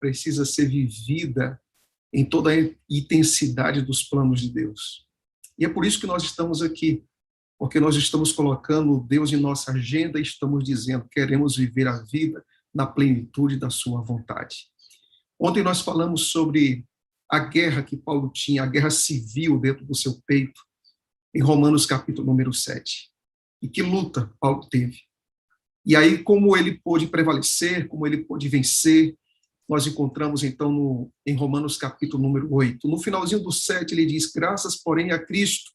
precisa ser vivida em toda a intensidade dos planos de Deus. E é por isso que nós estamos aqui, porque nós estamos colocando Deus em nossa agenda e estamos dizendo, queremos viver a vida na plenitude da sua vontade. Ontem nós falamos sobre a guerra que Paulo tinha, a guerra civil dentro do seu peito, em Romanos capítulo número 7. E que luta Paulo teve. E aí, como ele pôde prevalecer, como ele pôde vencer, nós encontramos, então, em Romanos capítulo número 8. No finalzinho do 7, ele diz, graças, porém, a Cristo.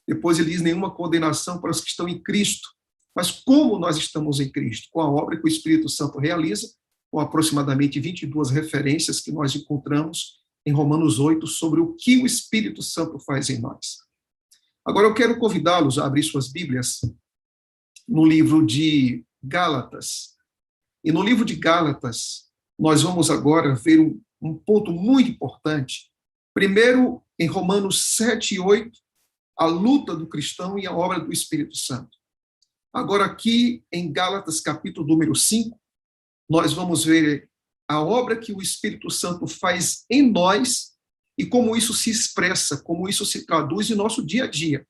Depois ele diz, nenhuma condenação para os que estão em Cristo. Mas como nós estamos em Cristo? Com a obra que o Espírito Santo realiza, com aproximadamente 22 referências que nós encontramos em Romanos 8 sobre o que o Espírito Santo faz em nós. Agora eu quero convidá-los a abrir suas Bíblias no livro de Gálatas. E no livro de Gálatas, nós vamos agora ver um ponto muito importante. Primeiro, em Romanos 7 e 8, a luta do cristão e a obra do Espírito Santo. Agora aqui, em Gálatas, capítulo número 5, nós vamos ver a obra que o Espírito Santo faz em nós e como isso se expressa, como isso se traduz em nosso dia a dia.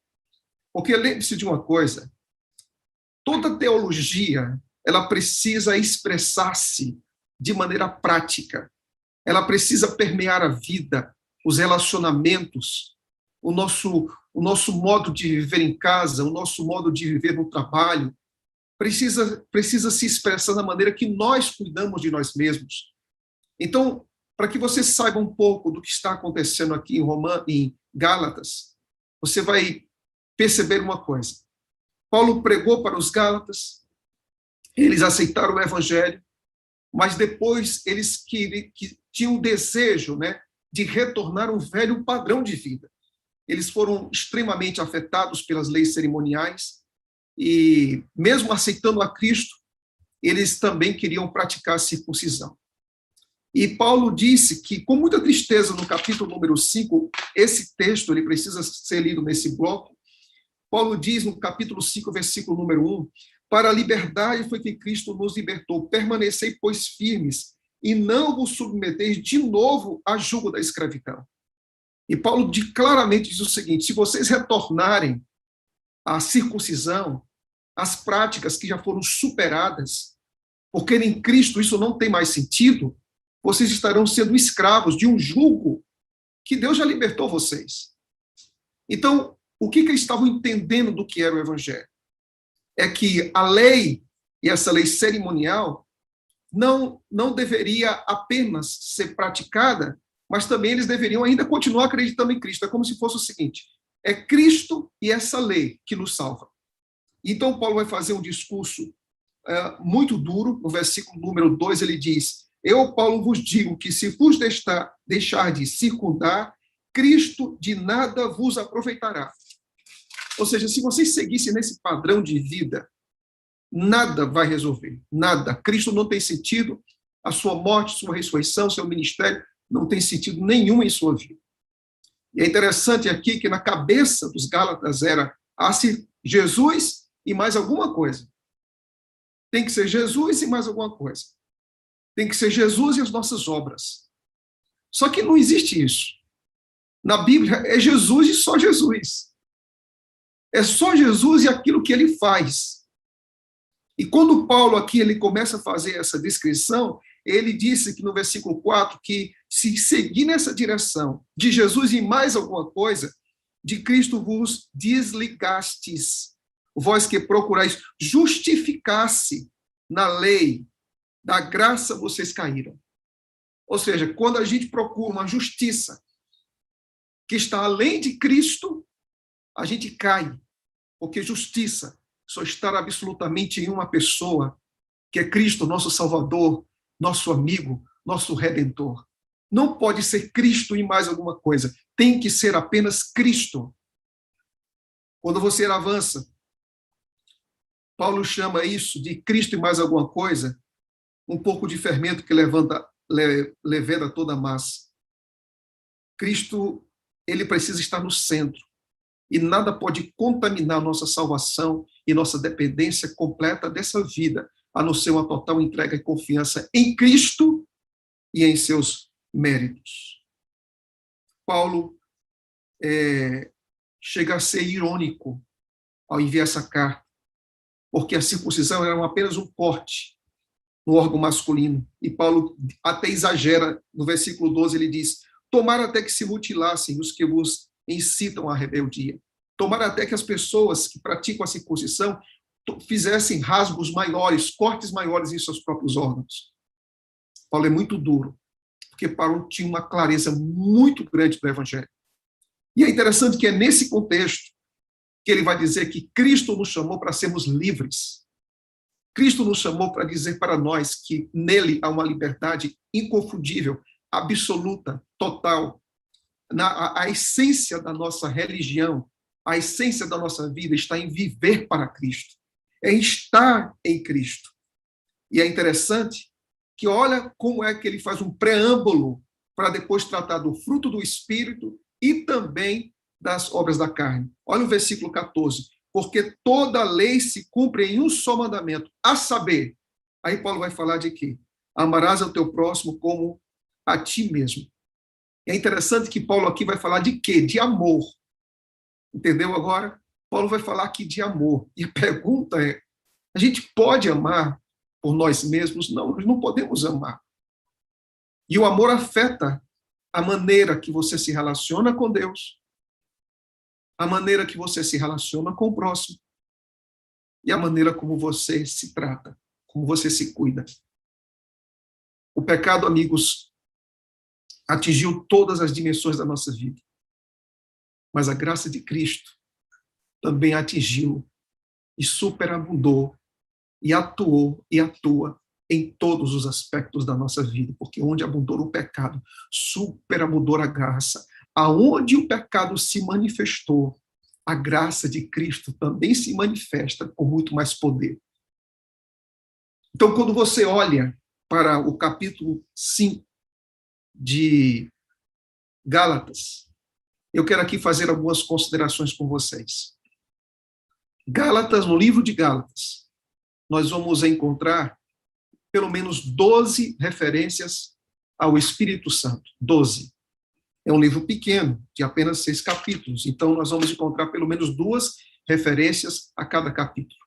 Porque lembre-se de uma coisa, toda teologia, ela precisa expressar-se de maneira prática. Ela precisa permear a vida, os relacionamentos, o nosso modo de viver em casa, o nosso modo de viver no trabalho, precisa se expressar da maneira que nós cuidamos de nós mesmos. Então, para que você saiba um pouco do que está acontecendo aqui em Gálatas, você vai perceber uma coisa. Paulo pregou para os Gálatas, eles aceitaram o Evangelho, mas depois eles que tinham o desejo, de retornar a um velho padrão de vida. Eles foram extremamente afetados pelas leis cerimoniais e, mesmo aceitando a Cristo, eles também queriam praticar a circuncisão. E Paulo disse que, com muita tristeza, no capítulo número 5, esse texto ele precisa ser lido nesse bloco. Paulo diz no capítulo 5, versículo número 1, para a liberdade foi que Cristo nos libertou, permanecei, pois, firmes, e não vos submeteis de novo a jugo da escravidão. E Paulo claramente diz o seguinte, se vocês retornarem à circuncisão, às práticas que já foram superadas, porque em Cristo isso não tem mais sentido, vocês estarão sendo escravos de um jugo que Deus já libertou vocês. Então, o que eles estavam entendendo do que era o Evangelho? É que a lei, e essa lei cerimonial, não deveria apenas ser praticada, mas também eles deveriam ainda continuar acreditando em Cristo. É como se fosse o seguinte, é Cristo e essa lei que nos salva. Então, Paulo vai fazer um discurso muito duro. No versículo número 2, ele diz, eu, Paulo, vos digo que se vos deixar de circundar, Cristo de nada vos aproveitará. Ou seja, se vocês seguissem nesse padrão de vida, nada vai resolver, nada. Cristo não tem sentido, a sua morte, sua ressurreição, seu ministério, não tem sentido nenhum em sua vida. E é interessante aqui que na cabeça dos Gálatas era Jesus e mais alguma coisa. Tem que ser Jesus e mais alguma coisa. Tem que ser Jesus e as nossas obras. Só que não existe isso. Na Bíblia é Jesus e só Jesus. É só Jesus e aquilo que ele faz. E quando Paulo aqui ele começa a fazer essa descrição, ele disse que no versículo 4 que se seguir nessa direção de Jesus e mais alguma coisa, de Cristo vos desligastes, vós que procurais justificar-se na lei, da graça vocês caíram. Ou seja, quando a gente procura uma justiça que está além de Cristo, a gente cai, porque justiça só está absolutamente em uma pessoa, que é Cristo, nosso Salvador, nosso amigo, nosso Redentor. Não pode ser Cristo e mais alguma coisa. Tem que ser apenas Cristo. Quando você avança, Paulo chama isso de Cristo e mais alguma coisa, um pouco de fermento que leveda toda a massa. Cristo, ele precisa estar no centro. E nada pode contaminar nossa salvação e nossa dependência completa dessa vida, a não ser uma total entrega e confiança em Cristo e em seus méritos. Paulo chega a ser irônico ao enviar essa carta, porque a circuncisão era apenas um corte no órgão masculino. E Paulo até exagera, no versículo 12 ele diz: tomara até que se mutilassem os que vos incitam à rebeldia. Tomara até que as pessoas que praticam a circuncisão fizessem rasgos maiores, cortes maiores em seus próprios órgãos. Paulo é muito duro, porque Paulo tinha uma clareza muito grande do Evangelho. E é interessante que é nesse contexto que ele vai dizer que Cristo nos chamou para sermos livres. Cristo nos chamou para dizer para nós que nele há uma liberdade inconfundível, absoluta, total. A essência da nossa religião, a essência da nossa vida está em viver para Cristo, é estar em Cristo. E é interessante que olha como é que ele faz um preâmbulo para depois tratar do fruto do Espírito e também das obras da carne. Olha o versículo 14. Porque toda lei se cumpre em um só mandamento, a saber. Aí Paulo vai falar de quê? Amarás ao teu próximo como a ti mesmo. É interessante que Paulo aqui vai falar de quê? De amor. Entendeu agora? Paulo vai falar aqui de amor. E a pergunta é, a gente pode amar por nós mesmos? Não, nós não podemos amar. E o amor afeta a maneira que você se relaciona com Deus, a maneira que você se relaciona com o próximo e a maneira como você se trata, como você se cuida. O pecado, amigos, atingiu todas as dimensões da nossa vida, mas a graça de Cristo também atingiu e superabundou e atuou e atua em todos os aspectos da nossa vida, porque onde abundou o pecado, superabundou a graça. Aonde o pecado se manifestou, a graça de Cristo também se manifesta com muito mais poder. Então, quando você olha para o capítulo 5 de Gálatas, eu quero aqui fazer algumas considerações com vocês. Gálatas, no livro de Gálatas, nós vamos encontrar pelo menos 12 referências ao Espírito Santo. 12. É um livro pequeno, de apenas 6 capítulos. Então, nós vamos encontrar pelo menos 2 referências a cada capítulo.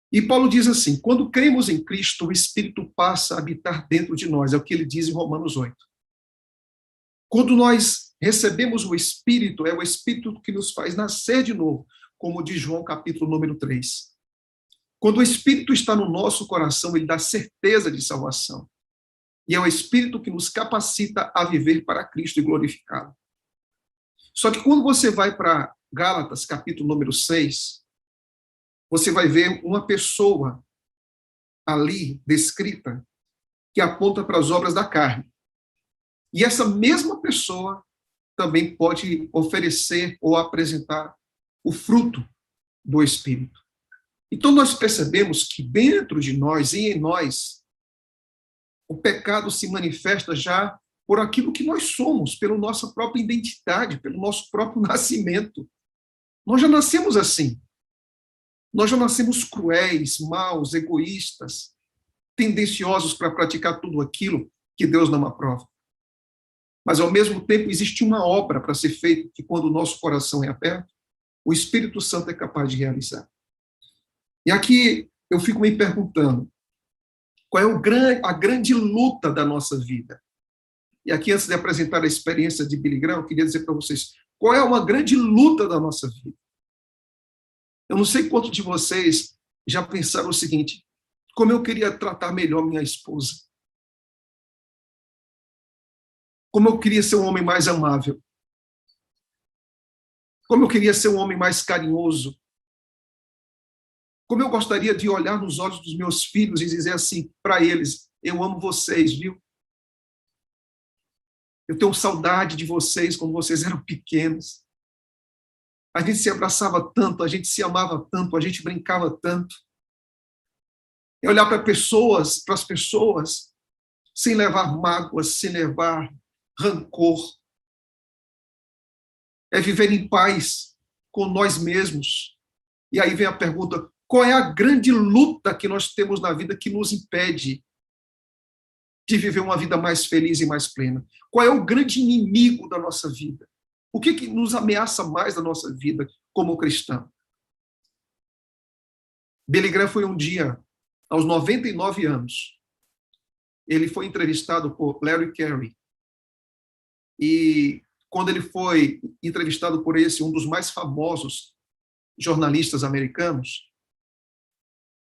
E Paulo diz assim, quando cremos em Cristo, o Espírito passa a habitar dentro de nós. É o que ele diz em Romanos 8. Quando nós recebemos o Espírito, é o Espírito que nos faz nascer de novo, como diz João, capítulo número 3. Quando o Espírito está no nosso coração, ele dá certeza de salvação. E é o Espírito que nos capacita a viver para Cristo e glorificá-lo. Só que quando você vai para Gálatas, capítulo número 6, você vai ver uma pessoa ali descrita que aponta para as obras da carne. E essa mesma pessoa também pode oferecer ou apresentar o fruto do Espírito. Então, nós percebemos que dentro de nós e em nós, o pecado se manifesta já por aquilo que nós somos, pela nossa própria identidade, pelo nosso próprio nascimento. Nós já nascemos assim. Nós já nascemos cruéis, maus, egoístas, tendenciosos para praticar tudo aquilo que Deus não aprova. Mas, ao mesmo tempo, existe uma obra para ser feita que, quando o nosso coração é aberto, o Espírito Santo é capaz de realizar. E aqui eu fico me perguntando, qual é a grande luta da nossa vida? E aqui, antes de apresentar a experiência de Billy Graham, eu queria dizer para vocês, qual é uma grande luta da nossa vida? Eu não sei quantos de vocês já pensaram o seguinte, como eu queria tratar melhor minha esposa. Como eu queria ser um homem mais amável. Como eu queria ser um homem mais carinhoso. Como eu gostaria de olhar nos olhos dos meus filhos e dizer assim para eles, eu amo vocês, viu? Eu tenho saudade de vocês quando vocês eram pequenos. A gente se abraçava tanto, a gente se amava tanto, a gente brincava tanto. É olhar para as pessoas, sem levar mágoas, sem levar rancor. É viver em paz com nós mesmos. E aí vem a pergunta, qual é a grande luta que nós temos na vida que nos impede de viver uma vida mais feliz e mais plena? Qual é o grande inimigo da nossa vida? O que nos ameaça mais da nossa vida como cristão? Billy Graham foi um dia, aos 99 anos, ele foi entrevistado por Larry Carey. E quando ele foi entrevistado por um dos mais famosos jornalistas americanos,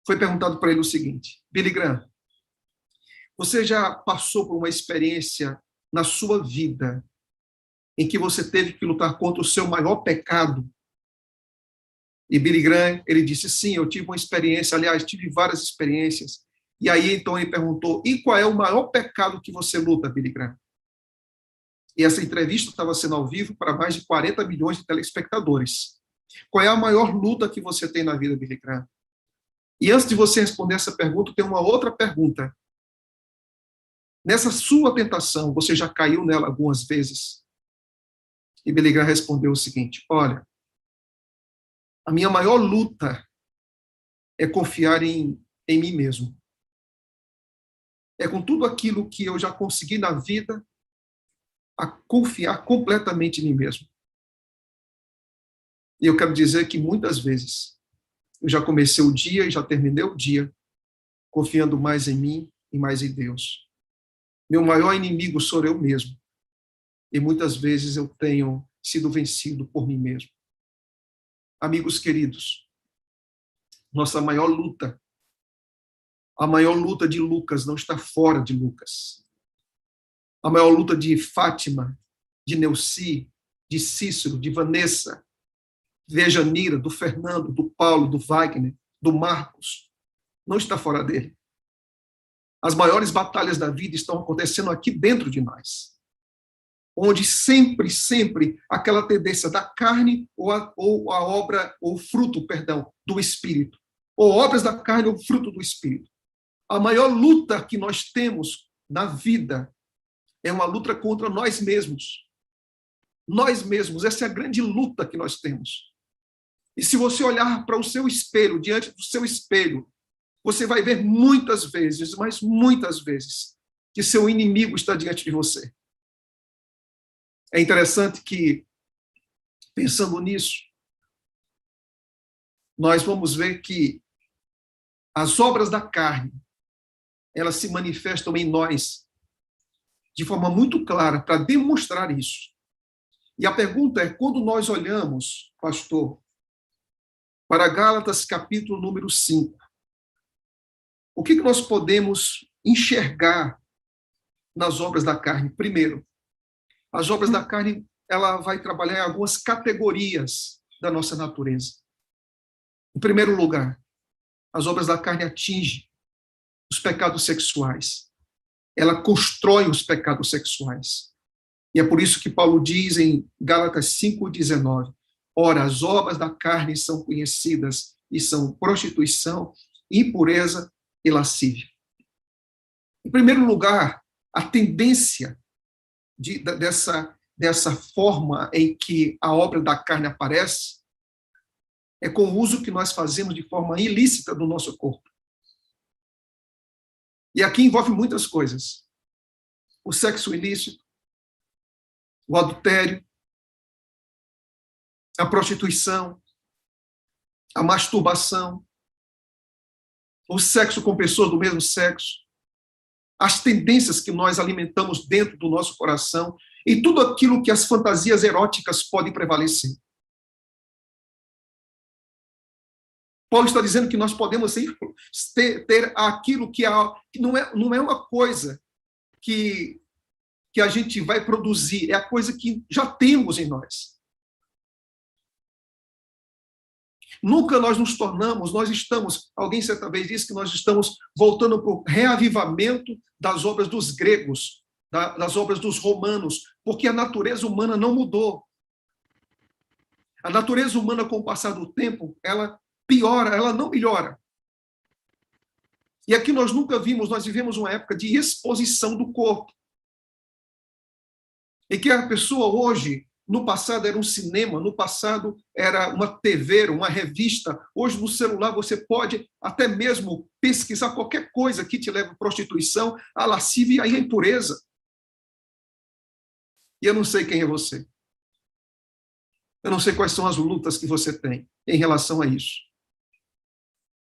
foi perguntado para ele o seguinte: Billy Graham, você já passou por uma experiência na sua vida em que você teve que lutar contra o seu maior pecado? E Billy Graham, ele disse, sim, eu tive uma experiência, aliás, tive várias experiências. E aí, então, ele perguntou, e qual é o maior pecado que você luta, Billy Graham? E essa entrevista estava sendo ao vivo para mais de 40 milhões de telespectadores. Qual é a maior luta que você tem na vida, Billy Graham? E antes de você responder essa pergunta, tem uma outra pergunta. Nessa sua tentação, você já caiu nela algumas vezes? E Billy Graham respondeu o seguinte, olha, a minha maior luta é confiar em mim mesmo. É com tudo aquilo que eu já consegui na vida, a confiar completamente em mim mesmo. E eu quero dizer que muitas vezes eu já comecei o dia e já terminei o dia confiando mais em mim e mais em Deus. Meu maior inimigo sou eu mesmo. E muitas vezes eu tenho sido vencido por mim mesmo. Amigos queridos, nossa maior luta, a maior luta de Lucas não está fora de Lucas. A maior luta de Fátima, de Neuci, de Cícero, de Vanessa, de Ejanira, do Fernando, do Paulo, do Wagner, do Marcos, não está fora dele. As maiores batalhas da vida estão acontecendo aqui dentro de nós, onde sempre, sempre aquela tendência da carne ou a obra, ou fruto, perdão, do Espírito, ou obras da carne ou fruto do Espírito. A maior luta que nós temos na vida é uma luta contra nós mesmos. Nós mesmos, essa é a grande luta que nós temos. E se você olhar para o seu espelho, diante do seu espelho, você vai ver muitas vezes, mas muitas vezes, que seu inimigo está diante de você. É interessante que, pensando nisso, nós vamos ver que as obras da carne, elas se manifestam em nós de forma muito clara para demonstrar isso. E a pergunta é, quando nós olhamos, pastor, para Gálatas capítulo número 5, o que nós podemos enxergar nas obras da carne? Primeiro, as obras da carne, ela vai trabalhar em algumas categorias da nossa natureza. Em primeiro lugar, as obras da carne atingem os pecados sexuais. Ela constrói os pecados sexuais. E é por isso que Paulo diz em Gálatas 5:19, ora, as obras da carne são conhecidas e são prostituição, impureza e lascívia. Em primeiro lugar, a tendência dessa forma em que a obra da carne aparece é com o uso que nós fazemos de forma ilícita do nosso corpo. E aqui envolve muitas coisas. O sexo ilícito, o adultério, a prostituição, a masturbação, o sexo com pessoas do mesmo sexo, as tendências que nós alimentamos dentro do nosso coração e tudo aquilo que as fantasias eróticas podem prevalecer. Paulo está dizendo que nós podemos ter aquilo que não é uma coisa que a gente vai produzir, é a coisa que já temos em nós. Nunca nós nos tornamos, alguém certa vez disse que nós estamos voltando para o reavivamento das obras dos gregos, das obras dos romanos, porque a natureza humana não mudou. A natureza humana, com o passar do tempo, ela piora, ela não melhora. E aqui nós vivemos uma época de exposição do corpo. E que a pessoa hoje, No passado era um cinema, no passado era uma TV, uma revista. Hoje, no celular, você pode até mesmo pesquisar qualquer coisa que te leve à prostituição, à lascívia e à impureza. E eu não sei quem é você. Eu não sei quais são as lutas que você tem em relação a isso.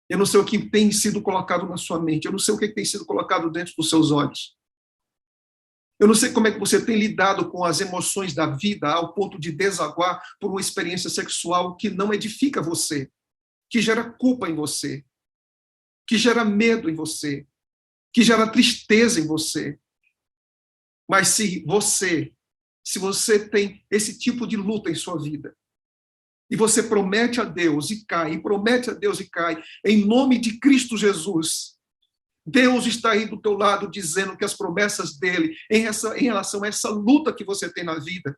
Eu não sei o que tem sido colocado na sua mente. Eu não sei o que tem sido colocado dentro dos seus olhos. Eu não sei como é que você tem lidado com as emoções da vida ao ponto de desaguar por uma experiência sexual que não edifica você, que gera culpa em você, que gera medo em você, que gera tristeza em você. Mas se você tem esse tipo de luta em sua vida, e você promete a Deus e cai, e promete a Deus e cai, em nome de Cristo Jesus, Deus está aí do teu lado dizendo que as promessas dele em relação a essa luta que você tem na vida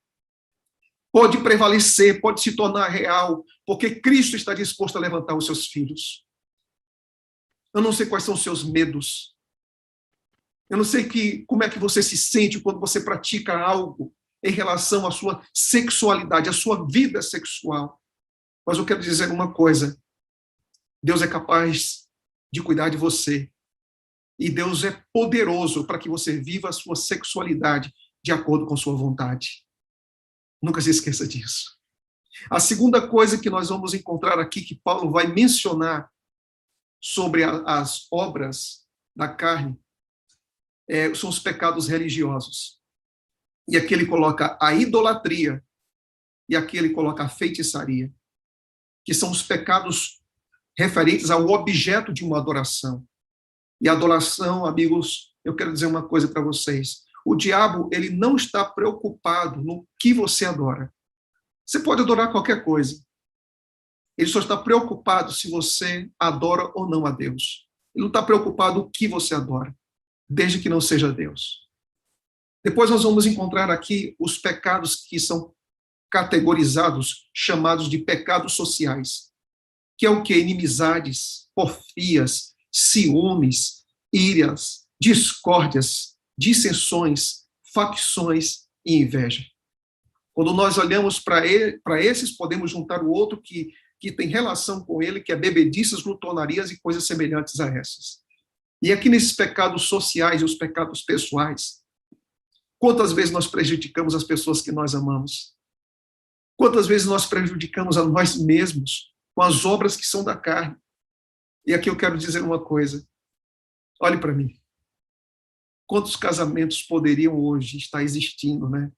pode prevalecer, pode se tornar real, porque Cristo está disposto a levantar os seus filhos. Eu não sei quais são os seus medos. Eu não sei como é que você se sente quando você pratica algo em relação à sua sexualidade, à sua vida sexual. Mas eu quero dizer uma coisa. Deus é capaz de cuidar de você. E Deus é poderoso para que você viva a sua sexualidade de acordo com sua vontade. Nunca se esqueça disso. A segunda coisa que nós vamos encontrar aqui, que Paulo vai mencionar sobre as obras da carne, são os pecados religiosos. E aqui ele coloca a idolatria, e aqui ele coloca a feitiçaria, que são os pecados referentes ao objeto de uma adoração. E a adoração, amigos, eu quero dizer uma coisa para vocês. O diabo, ele não está preocupado no que você adora. Você pode adorar qualquer coisa. Ele só está preocupado se você adora ou não a Deus. Ele não está preocupado o que você adora, desde que não seja Deus. Depois nós vamos encontrar aqui os pecados que são categorizados, chamados de pecados sociais, que é o quê? Inimizades, porfias, ciúmes, írias, discórdias, dissensões, facções e inveja. Quando nós olhamos para esses, podemos juntar o outro que tem relação com ele, que é bebedices, glutonarias e coisas semelhantes a essas. E aqui nesses pecados sociais e os pecados pessoais, quantas vezes nós prejudicamos as pessoas que nós amamos? Quantas vezes nós prejudicamos a nós mesmos com as obras que são da carne? E aqui eu quero dizer uma coisa. Olhe para mim. Quantos casamentos poderiam hoje estar existindo, né?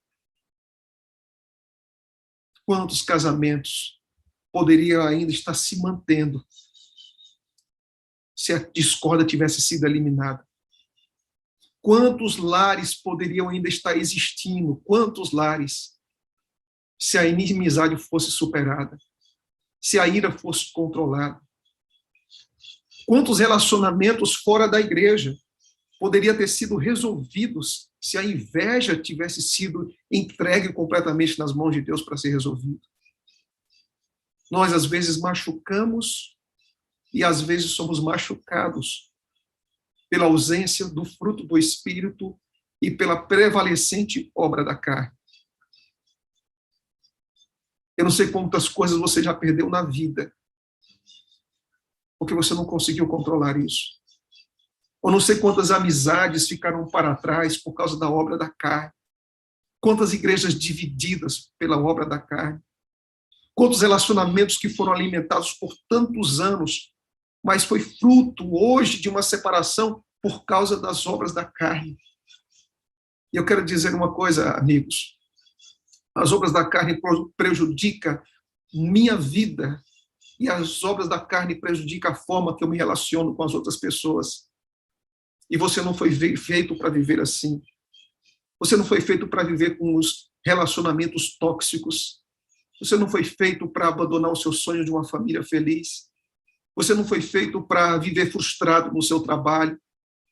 Quantos casamentos poderiam ainda estar se mantendo se a discórdia tivesse sido eliminada? Quantos lares poderiam ainda estar existindo? Quantos lares se a inimizade fosse superada? Se a ira fosse controlada? Quantos relacionamentos fora da igreja poderiam ter sido resolvidos se a inveja tivesse sido entregue completamente nas mãos de Deus para ser resolvido? Nós, às vezes, machucamos e, às vezes, somos machucados pela ausência do fruto do Espírito e pela prevalecente obra da carne. Eu não sei quantas coisas você já perdeu na vida, porque você não conseguiu controlar isso. Eu não sei quantas amizades ficaram para trás por causa da obra da carne. Quantas igrejas divididas pela obra da carne. Quantos relacionamentos que foram alimentados por tantos anos, mas foi fruto hoje de uma separação por causa das obras da carne. E eu quero dizer uma coisa, amigos. As obras da carne prejudicam minha vida e as obras da carne prejudicam a forma que eu me relaciono com as outras pessoas. E você não foi feito para viver assim. Você não foi feito para viver com os relacionamentos tóxicos. Você não foi feito para abandonar o seu sonho de uma família feliz. Você não foi feito para viver frustrado no seu trabalho.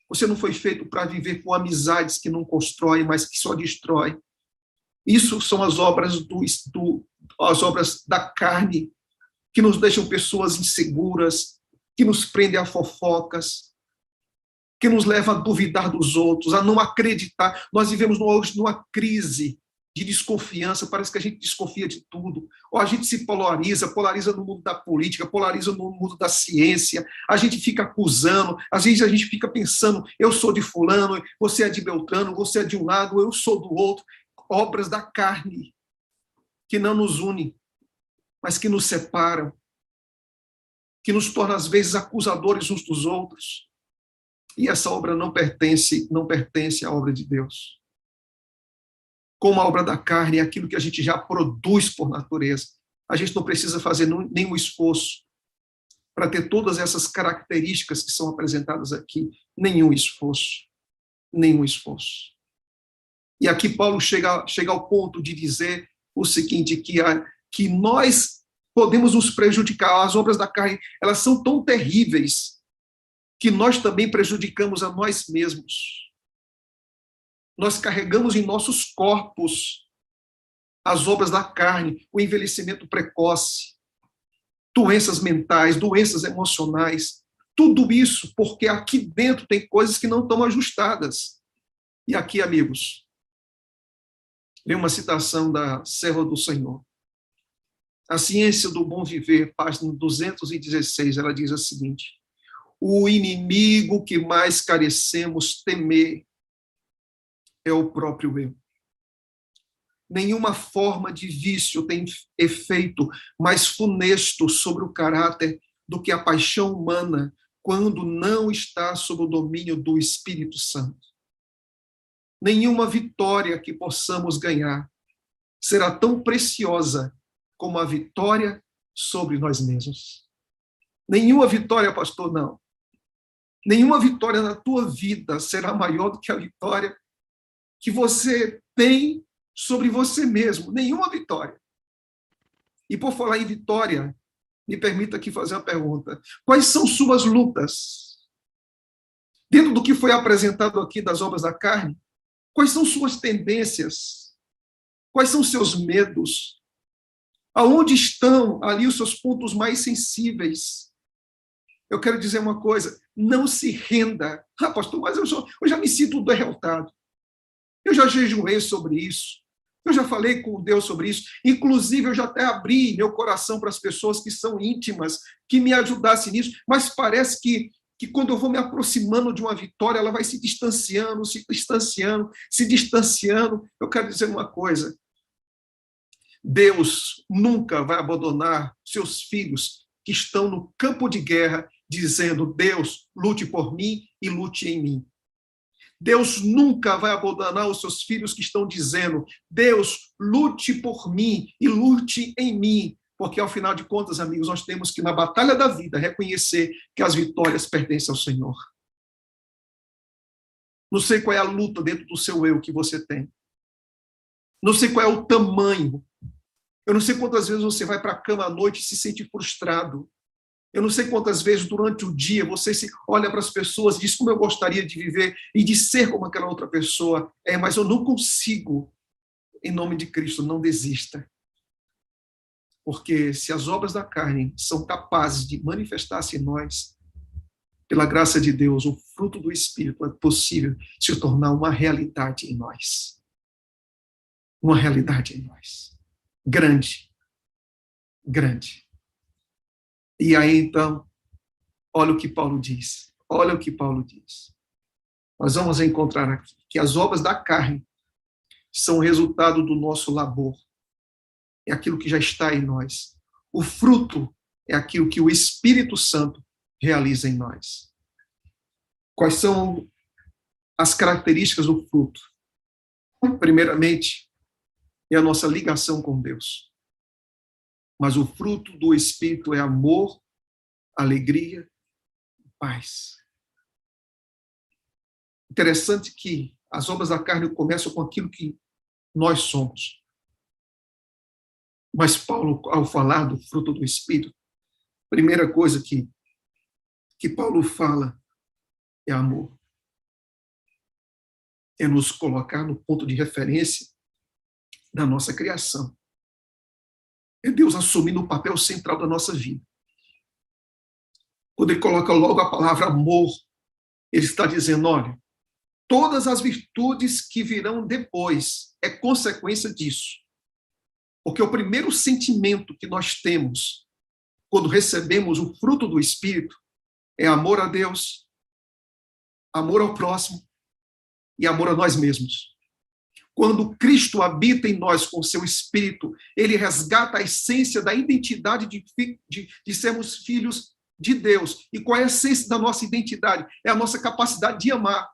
Você não foi feito para viver com amizades que não constroem, mas que só destrói. Isso são as obras as obras da carne, que nos deixam pessoas inseguras, que nos prendem a fofocas, que nos levam a duvidar dos outros, a não acreditar. Nós vivemos hoje numa crise de desconfiança, parece que a gente desconfia de tudo, ou a gente se polariza no mundo da política, polariza no mundo da ciência, a gente fica acusando, às vezes a gente fica pensando, eu sou de fulano, você é de Beltrano, você é de um lado, eu sou do outro, obras da carne, que não nos unem, mas que nos separam, que nos torna, às vezes, acusadores uns dos outros. E essa obra não pertence à obra de Deus. Como a obra da carne é aquilo que a gente já produz por natureza. A gente não precisa fazer nenhum esforço para ter todas essas características que são apresentadas aqui. Nenhum esforço. Nenhum esforço. E aqui Paulo chega ao ponto de dizer o seguinte, que nós podemos nos prejudicar. As obras da carne, elas são tão terríveis que nós também prejudicamos a nós mesmos. Nós carregamos em nossos corpos as obras da carne, o envelhecimento precoce, doenças mentais, doenças emocionais, tudo isso porque aqui dentro tem coisas que não estão ajustadas. E aqui, amigos, vem uma citação da Serva do Senhor. A Ciência do Bom Viver, página 216, ela diz o seguinte: o inimigo que mais carecemos temer é o próprio eu. Nenhuma forma de vício tem efeito mais funesto sobre o caráter do que a paixão humana quando não está sob o domínio do Espírito Santo. Nenhuma vitória que possamos ganhar será tão preciosa como a vitória sobre nós mesmos. Nenhuma vitória, pastor, não. Nenhuma vitória na tua vida será maior do que a vitória que você tem sobre você mesmo. Nenhuma vitória. E por falar em vitória, me permita aqui fazer uma pergunta. Quais são suas lutas? Dentro do que foi apresentado aqui das obras da carne, quais são suas tendências? Quais são seus medos? Aonde estão ali os seus pontos mais sensíveis? Eu quero dizer uma coisa, não se renda. Ah, pastor, mas eu já me sinto derrotado. Eu já jejuei sobre isso. Eu já falei com Deus sobre isso. Inclusive, eu já até abri meu coração para as pessoas que são íntimas, que me ajudassem nisso, mas parece que quando eu vou me aproximando de uma vitória, ela vai se distanciando, se distanciando, se distanciando. Eu quero dizer uma coisa. Deus nunca vai abandonar seus filhos que estão no campo de guerra, dizendo, Deus, lute por mim e lute em mim. Deus nunca vai abandonar os seus filhos que estão dizendo, Deus, lute por mim e lute em mim. Porque, ao final de contas, amigos, nós temos que, na batalha da vida, reconhecer que as vitórias pertencem ao Senhor. Não sei qual é a luta dentro do seu eu que você tem. Não sei qual é o tamanho. Eu não sei quantas vezes você vai para a cama à noite e se sente frustrado. Eu não sei quantas vezes durante o dia você se olha para as pessoas e diz como eu gostaria de viver e de ser como aquela outra pessoa. Mas eu não consigo. Em nome de Cristo, não desista. Porque se as obras da carne são capazes de manifestar-se em nós, pela graça de Deus, o fruto do Espírito é possível se tornar uma realidade em nós. Uma realidade em nós. Grande. Grande. E aí, então, olha o que Paulo diz. Olha o que Paulo diz. Nós vamos encontrar aqui que as obras da carne são resultado do nosso labor. É aquilo que já está em nós. O fruto é aquilo que o Espírito Santo realiza em nós. Quais são as características do fruto? Primeiramente, é a nossa ligação com Deus. Mas o fruto do Espírito é amor, alegria e paz. Interessante que as obras da carne começam com aquilo que nós somos. Mas Paulo, ao falar do fruto do Espírito, a primeira coisa que Paulo fala é amor. É nos colocar no ponto de referência da nossa criação. É Deus assumindo o papel central da nossa vida. Quando ele coloca logo a palavra amor, ele está dizendo, olha, Todas as virtudes que virão depois é consequência disso. Porque o primeiro sentimento que nós temos quando recebemos o fruto do Espírito é amor a Deus, amor ao próximo e amor a nós mesmos. Quando Cristo habita em nós com o seu Espírito, ele resgata a essência da identidade de sermos filhos de Deus. E qual é a essência da nossa identidade? É a nossa capacidade de amar.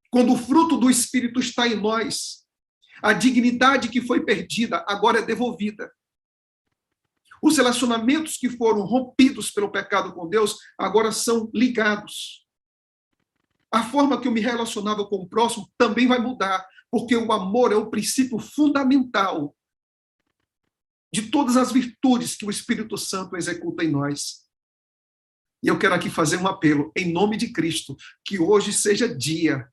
Quando o fruto do Espírito está em nós, a dignidade que foi perdida agora é devolvida. Os relacionamentos que foram rompidos pelo pecado com Deus agora são ligados. A forma que eu me relacionava com o próximo também vai mudar, porque o amor é o princípio fundamental de todas as virtudes que o Espírito Santo executa em nós. E eu quero aqui fazer um apelo, em nome de Cristo, que hoje seja dia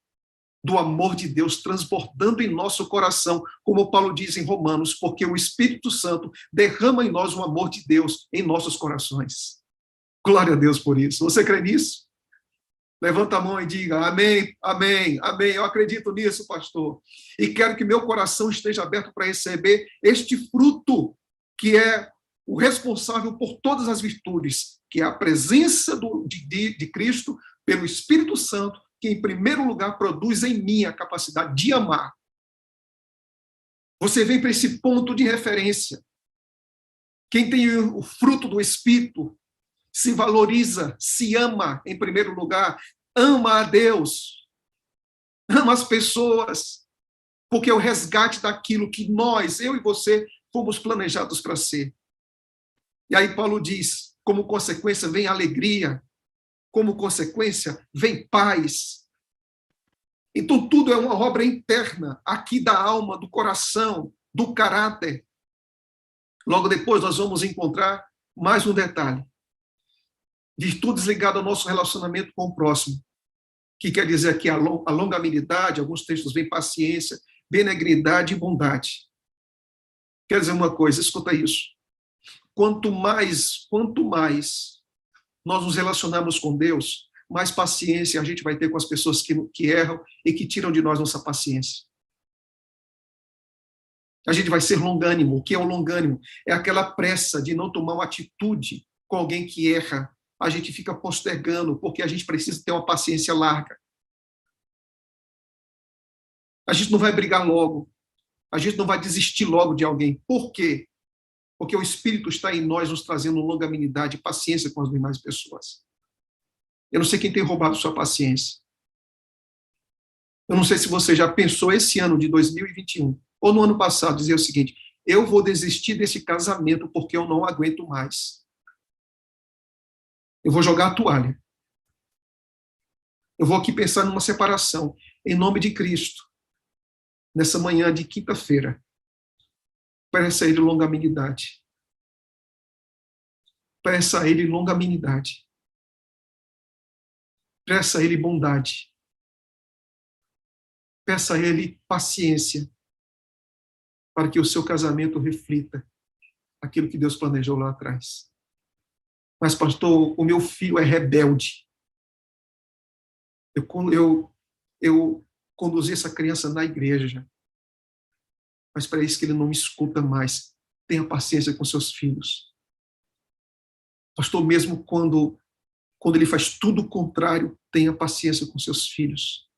do amor de Deus transbordando em nosso coração, como Paulo diz em Romanos, porque o Espírito Santo derrama em nós o amor de Deus em nossos corações. Glória a Deus por isso. Você crê nisso? Levanta a mão e diga, amém, amém, amém. Eu acredito nisso, pastor. E quero que meu coração esteja aberto para receber este fruto, que é o responsável por todas as virtudes, que é a presença de Cristo pelo Espírito Santo, que, em primeiro lugar, produz em mim a capacidade de amar. Você vem para esse ponto de referência. Quem tem o fruto do Espírito se valoriza, se ama, em primeiro lugar, ama a Deus, ama as pessoas, porque é o resgate daquilo que nós, eu e você, fomos planejados para ser. E aí Paulo diz, como consequência vem alegria, como consequência, vem paz. Então, tudo é uma obra interna, aqui da alma, do coração, do caráter. Logo depois, nós vamos encontrar mais um detalhe. Virtudes ligadas ao nosso relacionamento com o próximo, que quer dizer aqui a longanimidade, alguns textos vêm paciência, benignidade e bondade. Quer dizer uma coisa, escuta isso. Quanto mais nós nos relacionamos com Deus, mais paciência a gente vai ter com as pessoas que erram e que tiram de nós nossa paciência. A gente vai ser longânimo. O que é o longânimo? É aquela pressa de não tomar uma atitude com alguém que erra. A gente fica postergando, porque a gente precisa ter uma paciência larga. A gente não vai brigar logo. A gente não vai desistir logo de alguém. Por quê? Porque o Espírito está em nós, nos trazendo longanimidade e paciência com as demais pessoas. Eu não sei quem tem roubado sua paciência. Eu não sei se você já pensou esse ano de 2021, ou no ano passado, dizer o seguinte, eu vou desistir desse casamento porque eu não aguento mais. Eu vou jogar a toalha. Eu vou aqui pensar numa separação. Em nome de Cristo, nessa manhã de quinta-feira, peça a Ele longanimidade. Peça a Ele longanimidade. Peça a Ele bondade. Peça a Ele paciência, para que o seu casamento reflita aquilo que Deus planejou lá atrás. Mas, pastor, o meu filho é rebelde. Eu conduzi essa criança na igreja, mas para isso que ele não me escuta mais. Tenha paciência com seus filhos. Pastor, mesmo quando ele faz tudo o contrário, tenha paciência com seus filhos.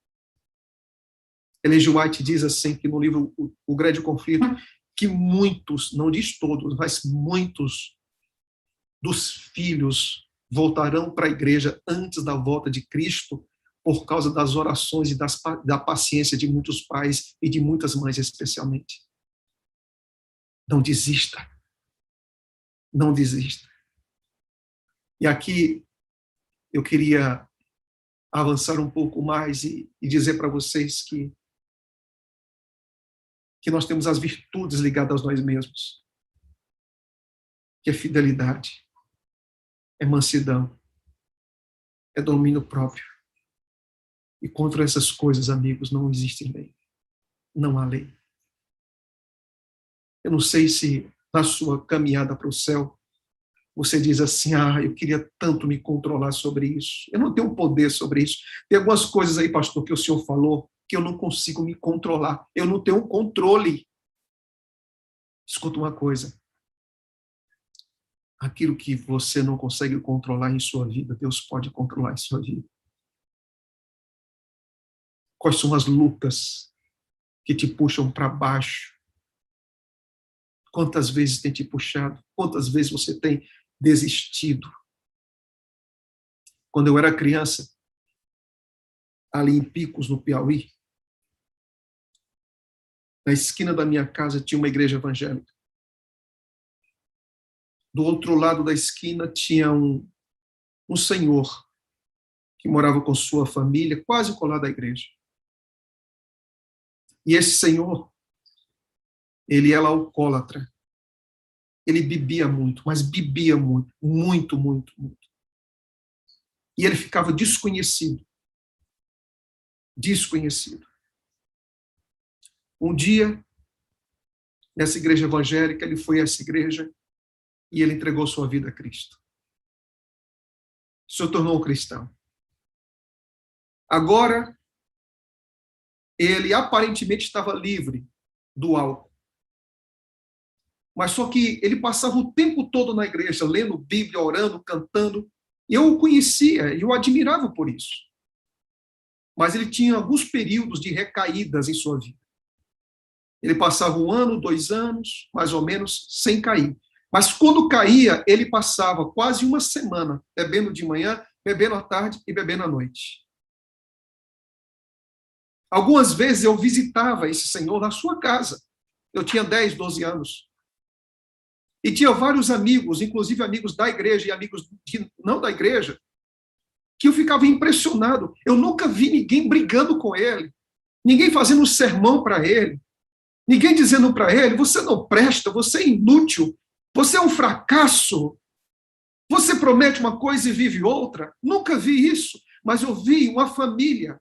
Ellen G. White diz assim, que no livro O Grande Conflito, que muitos, não diz todos, mas muitos dos filhos voltarão para a igreja antes da volta de Cristo por causa das orações e da paciência de muitos pais e de muitas mães especialmente. Não desista. Não desista. E aqui eu queria avançar um pouco mais e dizer para vocês que nós temos as virtudes ligadas a nós mesmos, que é fidelidade, é mansidão, é domínio próprio. E contra essas coisas, amigos, não existe lei. Não há lei. Eu não sei se na sua caminhada para o céu, Você diz assim, eu queria tanto me controlar sobre isso. Eu não tenho poder sobre isso. Tem algumas coisas aí, pastor, que o senhor falou, que eu não consigo me controlar. Eu não tenho controle. Escuta uma coisa. Aquilo que você não consegue controlar em sua vida, Deus pode controlar em sua vida. Quais são as lutas que te puxam para baixo? Quantas vezes tem te puxado? Quantas vezes você tem desistido? Quando eu era criança, ali em Picos, no Piauí, na esquina da minha casa tinha uma igreja evangélica. Do outro lado da esquina tinha um senhor que morava com sua família, quase colado à igreja. E esse senhor, ele era alcoólatra. Ele bebia muito, mas bebia muito, muito, muito, muito. E ele ficava desconhecido. Desconhecido. Um dia, nessa igreja evangélica, ele foi a essa igreja e ele entregou sua vida a Cristo. Se tornou um cristão. Agora, ele aparentemente estava livre do álcool. Mas só que ele passava o tempo todo na igreja, lendo Bíblia, orando, cantando. Eu o conhecia e o admirava por isso. Mas ele tinha alguns períodos de recaídas em sua vida. Ele passava 1 ano, 2 anos, mais ou menos, sem cair. Mas quando caía, ele passava quase uma semana bebendo de manhã, bebendo à tarde e bebendo à noite. Algumas vezes eu visitava esse senhor na sua casa. Eu tinha 10, 12 anos. E tinha vários amigos, inclusive amigos da igreja e amigos não da igreja, que eu ficava impressionado. Eu nunca vi ninguém brigando com ele, ninguém fazendo um sermão para ele, ninguém dizendo para ele, você não presta, você é inútil, você é um fracasso, você promete uma coisa e vive outra. Nunca vi isso, mas eu vi uma família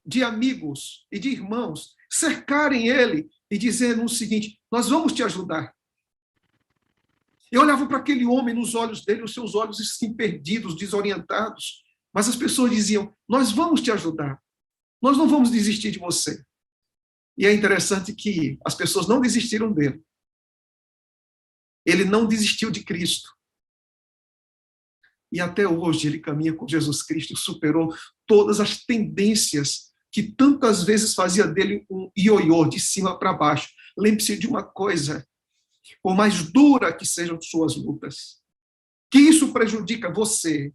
de amigos e de irmãos cercarem ele e dizendo o seguinte, nós vamos te ajudar. Eu olhava para aquele homem nos olhos dele, os seus olhos assim perdidos, desorientados, mas as pessoas diziam, nós vamos te ajudar, nós não vamos desistir de você. E é interessante que as pessoas não desistiram dele. Ele não desistiu de Cristo. E até hoje ele caminha com Jesus Cristo, superou todas as tendências que tantas vezes fazia dele um ioiô de cima para baixo. Lembre-se de uma coisa, por mais dura que sejam suas lutas, que isso prejudica você,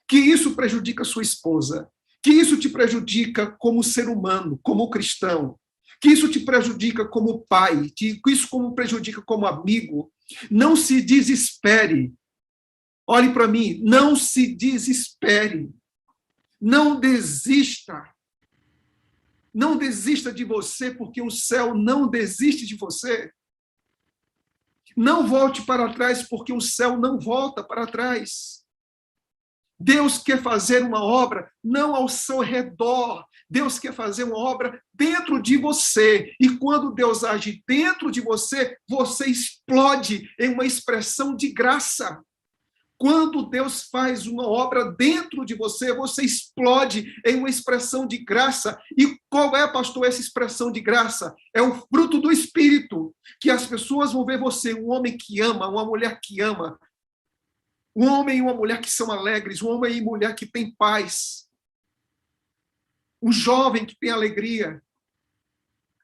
que isso prejudica sua esposa, que isso te prejudica como ser humano, como cristão, que isso te prejudica como pai, que isso como prejudica como amigo, não se desespere. Olhe para mim, não se desespere. Não desista. Não desista de você, porque o céu não desiste de você. Não volte para trás, porque o céu não volta para trás. Deus quer fazer uma obra não ao seu redor. Deus quer fazer uma obra dentro de você. E quando Deus age dentro de você, você explode em uma expressão de graça. Quando Deus faz uma obra dentro de você, você explode em uma expressão de graça. E qual é, pastor, essa expressão de graça? É o fruto do Espírito, que as pessoas vão ver você, um homem que ama, uma mulher que ama, um homem e uma mulher que são alegres, um homem e mulher que tem paz, um jovem que tem alegria,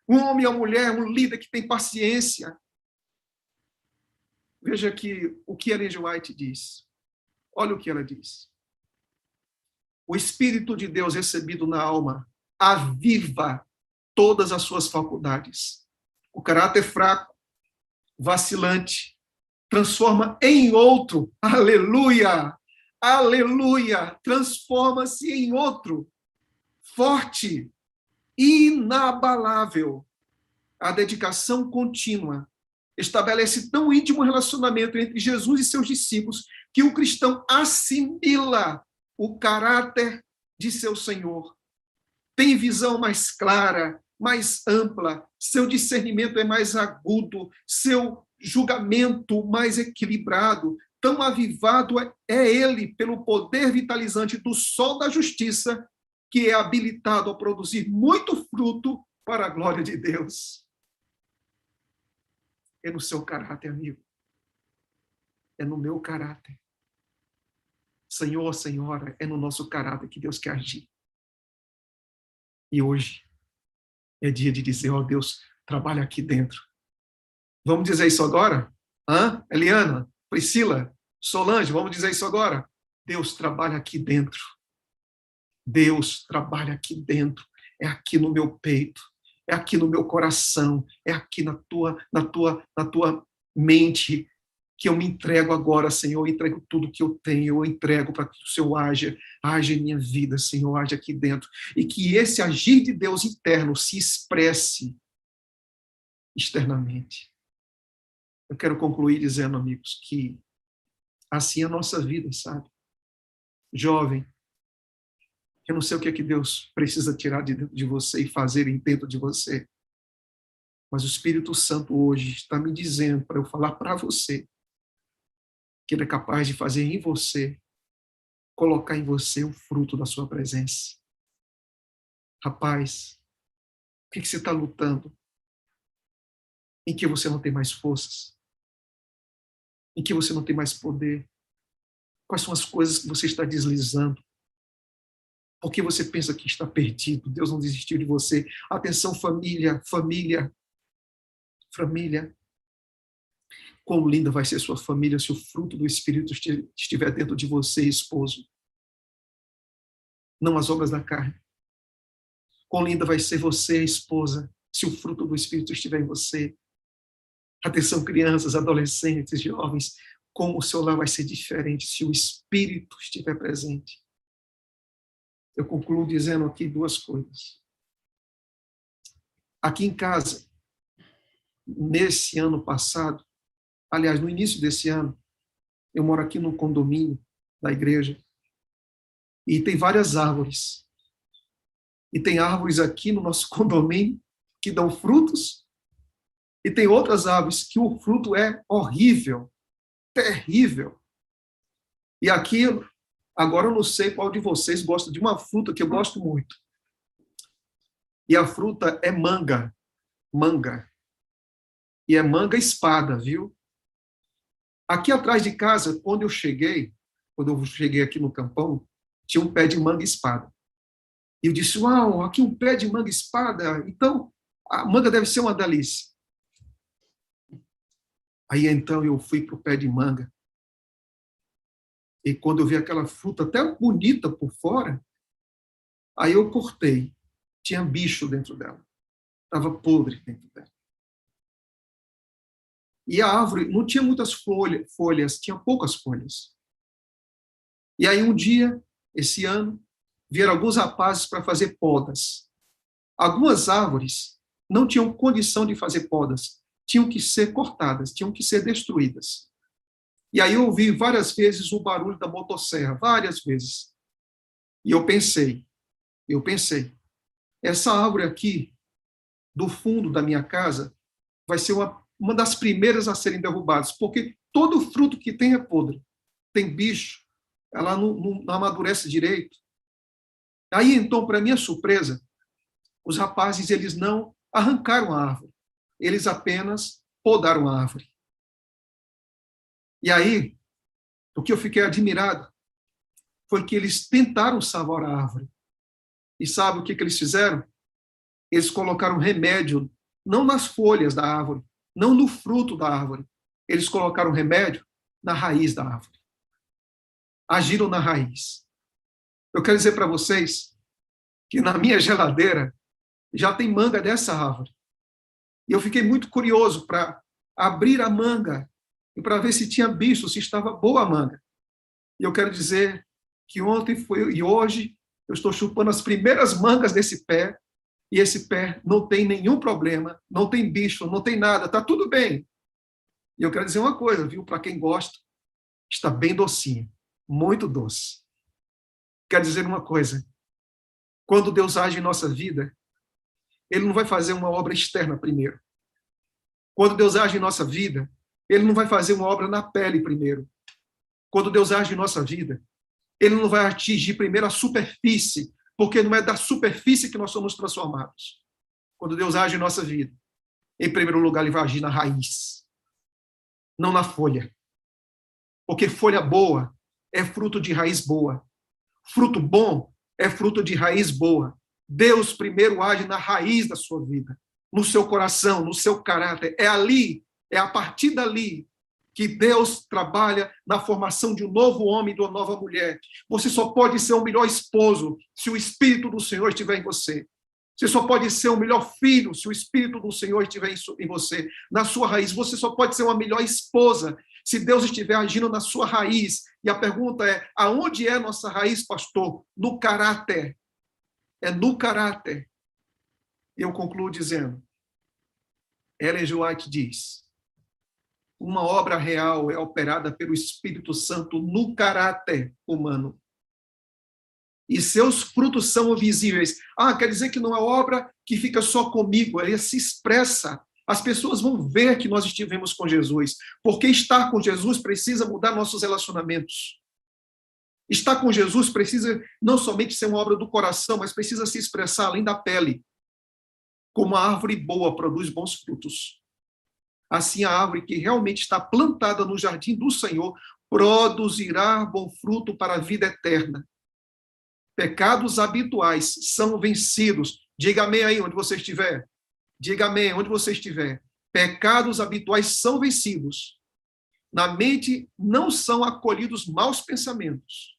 um homem e uma mulher, um líder que tem paciência. Veja aqui o que Ellen G. White diz. Olha o que ela diz. O Espírito de Deus recebido na alma aviva todas as suas faculdades. O caráter fraco, vacilante, transforma em outro. Aleluia! Aleluia! Transforma-se em outro. Forte, inabalável. A dedicação contínua estabelece tão íntimo relacionamento entre Jesus e seus discípulos que o cristão assimila o caráter de seu Senhor. Tem visão mais clara, mais ampla, seu discernimento é mais agudo, seu julgamento mais equilibrado, tão avivado é ele pelo poder vitalizante do sol da justiça, que é habilitado a produzir muito fruto para a glória de Deus. É no seu caráter, amigo. É no meu caráter. Senhor, Senhora, é no nosso caráter que Deus quer agir. E hoje é dia de dizer, ó Deus, trabalha aqui dentro. Vamos dizer isso agora? Eliana, Priscila, Solange, vamos dizer isso agora? Deus trabalha aqui dentro. Deus trabalha aqui dentro. É aqui no meu peito. É aqui no meu coração. É aqui na tua mente que eu me entrego agora, Senhor. Eu entrego tudo que eu tenho. Eu entrego para que o Senhor haja em minha vida, Senhor, haja aqui dentro. E que esse agir de Deus interno se expresse externamente. Eu quero concluir dizendo, amigos, que assim é a nossa vida, sabe? Jovem, eu não sei o que é que Deus precisa tirar de dentro de você e fazer dentro de você, mas o Espírito Santo hoje está me dizendo para eu falar para você que Ele é capaz de fazer em você, colocar em você o fruto da sua presença. Rapaz, o que você está lutando? Em que você não tem mais forças? Em que você não tem mais poder? Quais são as coisas que você está deslizando? Por que você pensa que está perdido? Deus não desistiu de você. Atenção, família. Quão linda vai ser sua família se o fruto do Espírito estiver dentro de você, esposo. Não as obras da carne. Quão linda vai ser você, esposa, se o fruto do Espírito estiver em você. Atenção, crianças, adolescentes, jovens. Como o seu lar vai ser diferente se o Espírito estiver presente. Eu concluo dizendo aqui duas coisas. Aqui em casa, nesse ano passado, aliás, no início desse ano, eu moro aqui no condomínio da igreja e tem várias árvores. E tem árvores aqui no nosso condomínio que dão frutos e tem outras árvores que o fruto é horrível, terrível. E aqui, agora eu não sei qual de vocês gosta de uma fruta que eu gosto muito. E a fruta é manga. E é manga espada, viu? Aqui atrás de casa, quando eu cheguei aqui no campão, tinha um pé de manga espada. E eu disse, uau, aqui um pé de manga espada, então a manga deve ser uma delícia. Aí então eu fui para o pé de manga. E quando eu vi aquela fruta até bonita por fora, aí eu cortei. Tinha bicho dentro dela. Estava podre dentro dela. E a árvore não tinha muitas folhas, tinha poucas folhas. E aí um dia, esse ano, vieram alguns rapazes para fazer podas. Algumas árvores não tinham condição de fazer podas, tinham que ser cortadas, tinham que ser destruídas. E aí eu ouvi várias vezes o barulho da motosserra, várias vezes. E eu pensei, essa árvore aqui, do fundo da minha casa, vai ser uma das primeiras a serem derrubadas, porque todo fruto que tem é podre. Tem bicho, ela não amadurece direito. Aí, então, para minha surpresa, os rapazes eles não arrancaram a árvore, eles apenas podaram a árvore. E aí, o que eu fiquei admirado foi que eles tentaram salvar a árvore. E sabe o que eles fizeram? Eles colocaram remédio, não nas folhas da árvore, não no fruto da árvore. Eles colocaram remédio na raiz da árvore. Agiram na raiz. Eu quero dizer para vocês que na minha geladeira já tem manga dessa árvore. E eu fiquei muito curioso para abrir a manga e para ver se tinha bicho, se estava boa a manga. E eu quero dizer que ontem e hoje eu estou chupando as primeiras mangas desse pé, e esse pé não tem nenhum problema, não tem bicho, não tem nada, está tudo bem. E eu quero dizer uma coisa, viu? Para quem gosta, está bem docinho, muito doce. Quero dizer uma coisa, quando Deus age em nossa vida, Ele não vai fazer uma obra externa primeiro. Quando Deus age em nossa vida, Ele não vai fazer uma obra na pele primeiro. Quando Deus age em nossa vida, ele não vai atingir primeiro a superfície, porque não é da superfície que nós somos transformados. Quando Deus age em nossa vida, em primeiro lugar, ele vai agir na raiz, não na folha. Porque folha boa é fruto de raiz boa. Fruto bom é fruto de raiz boa. Deus primeiro age na raiz da sua vida, no seu coração, no seu caráter. É ali, é a partir dali que Deus trabalha na formação de um novo homem e de uma nova mulher. Você só pode ser o melhor esposo se o Espírito do Senhor estiver em você. Você só pode ser o melhor filho se o Espírito do Senhor estiver em você, na sua raiz. Você só pode ser uma melhor esposa se Deus estiver agindo na sua raiz. E a pergunta é, aonde é nossa raiz, pastor? No caráter. É no caráter. Eu concluo dizendo, Ellen G. White diz, uma obra real é operada pelo Espírito Santo no caráter humano. E seus frutos são visíveis. Quer dizer que não é obra que fica só comigo, ela se expressa. As pessoas vão ver que nós estivemos com Jesus, porque estar com Jesus precisa mudar nossos relacionamentos. Estar com Jesus precisa não somente ser uma obra do coração, mas precisa se expressar além da pele. Como a árvore boa produz bons frutos, assim a árvore que realmente está plantada no jardim do Senhor produzirá bom fruto para a vida eterna. Pecados habituais são vencidos. Diga amém aí onde você estiver. Diga amém onde você estiver. Pecados habituais são vencidos. Na mente não são acolhidos maus pensamentos.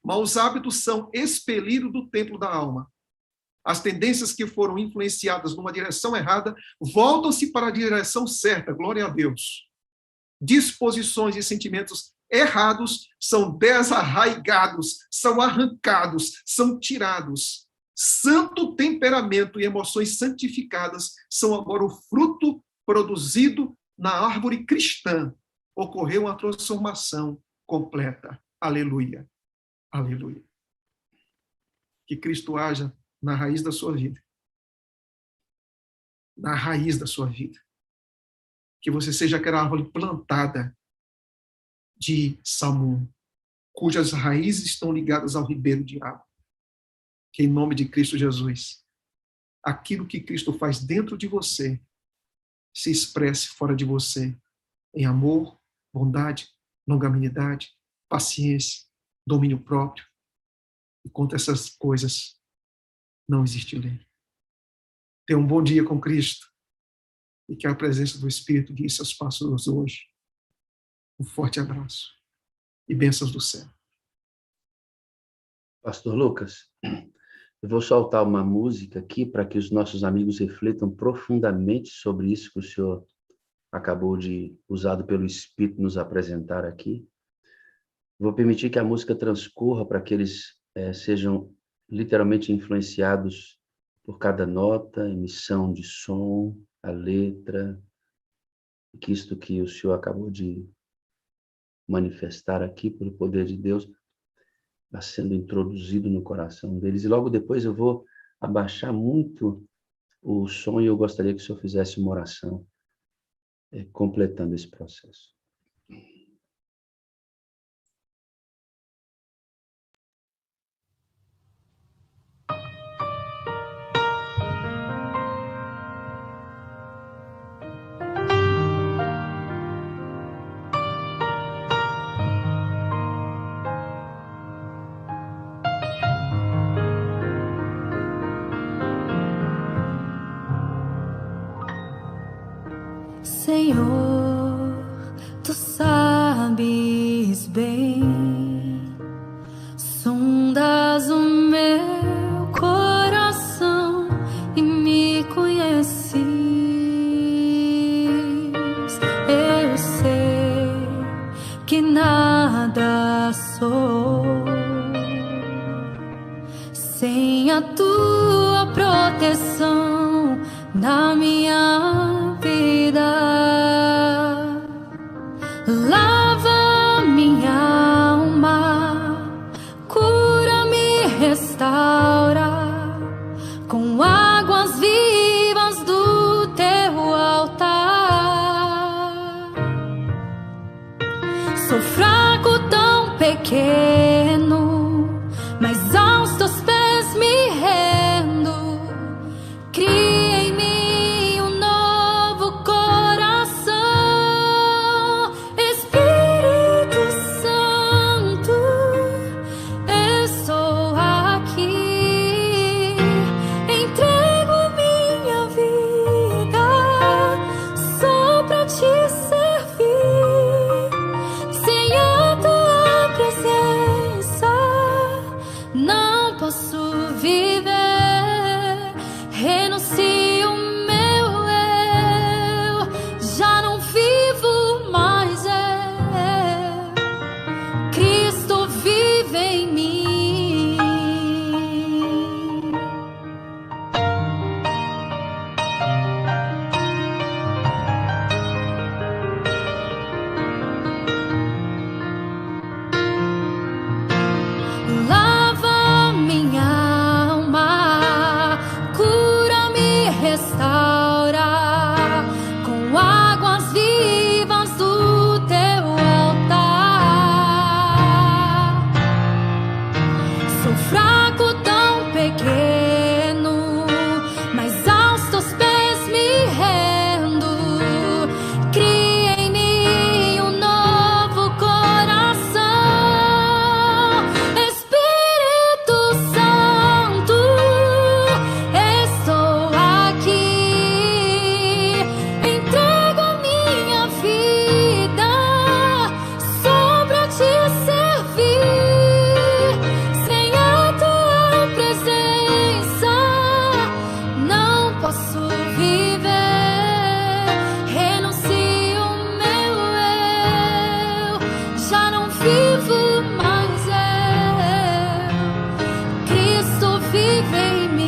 Maus hábitos são expelidos do templo da alma. As tendências que foram influenciadas numa direção errada voltam-se para a direção certa, glória a Deus. Disposições e sentimentos errados são desarraigados, são arrancados, são tirados. Santo temperamento e emoções santificadas são agora o fruto produzido na árvore cristã. Ocorreu uma transformação completa. Aleluia. Aleluia. Que Cristo haja na raiz da sua vida. Na raiz da sua vida. Que você seja aquela árvore plantada de Salmão, cujas raízes estão ligadas ao ribeiro de água. Que em nome de Cristo Jesus, aquilo que Cristo faz dentro de você se expresse fora de você em amor, bondade, longanimidade, paciência, domínio próprio. E contra essas coisas não existe lei. Tenha um bom dia com Cristo e que a presença do Espírito guie seus passos hoje. Um forte abraço e bênçãos do céu. Pastor Lucas, eu vou soltar uma música aqui para que os nossos amigos reflitam profundamente sobre isso que o senhor acabou de, usado pelo Espírito, nos apresentar aqui. Vou permitir que a música transcorra para que eles sejam literalmente influenciados por cada nota, emissão de som, a letra, que isto que o senhor acabou de manifestar aqui pelo poder de Deus está sendo introduzido no coração deles. E logo depois eu vou abaixar muito o som e eu gostaria que o senhor fizesse uma oração completando esse processo. Senhor, tu sabes bem, sondas o meu coração e me conheces. Eu sei que nada sou sem a tua proteção na minha vida. Lava minha alma, cura-me, restaura com águas vivas do teu altar. Sou fraco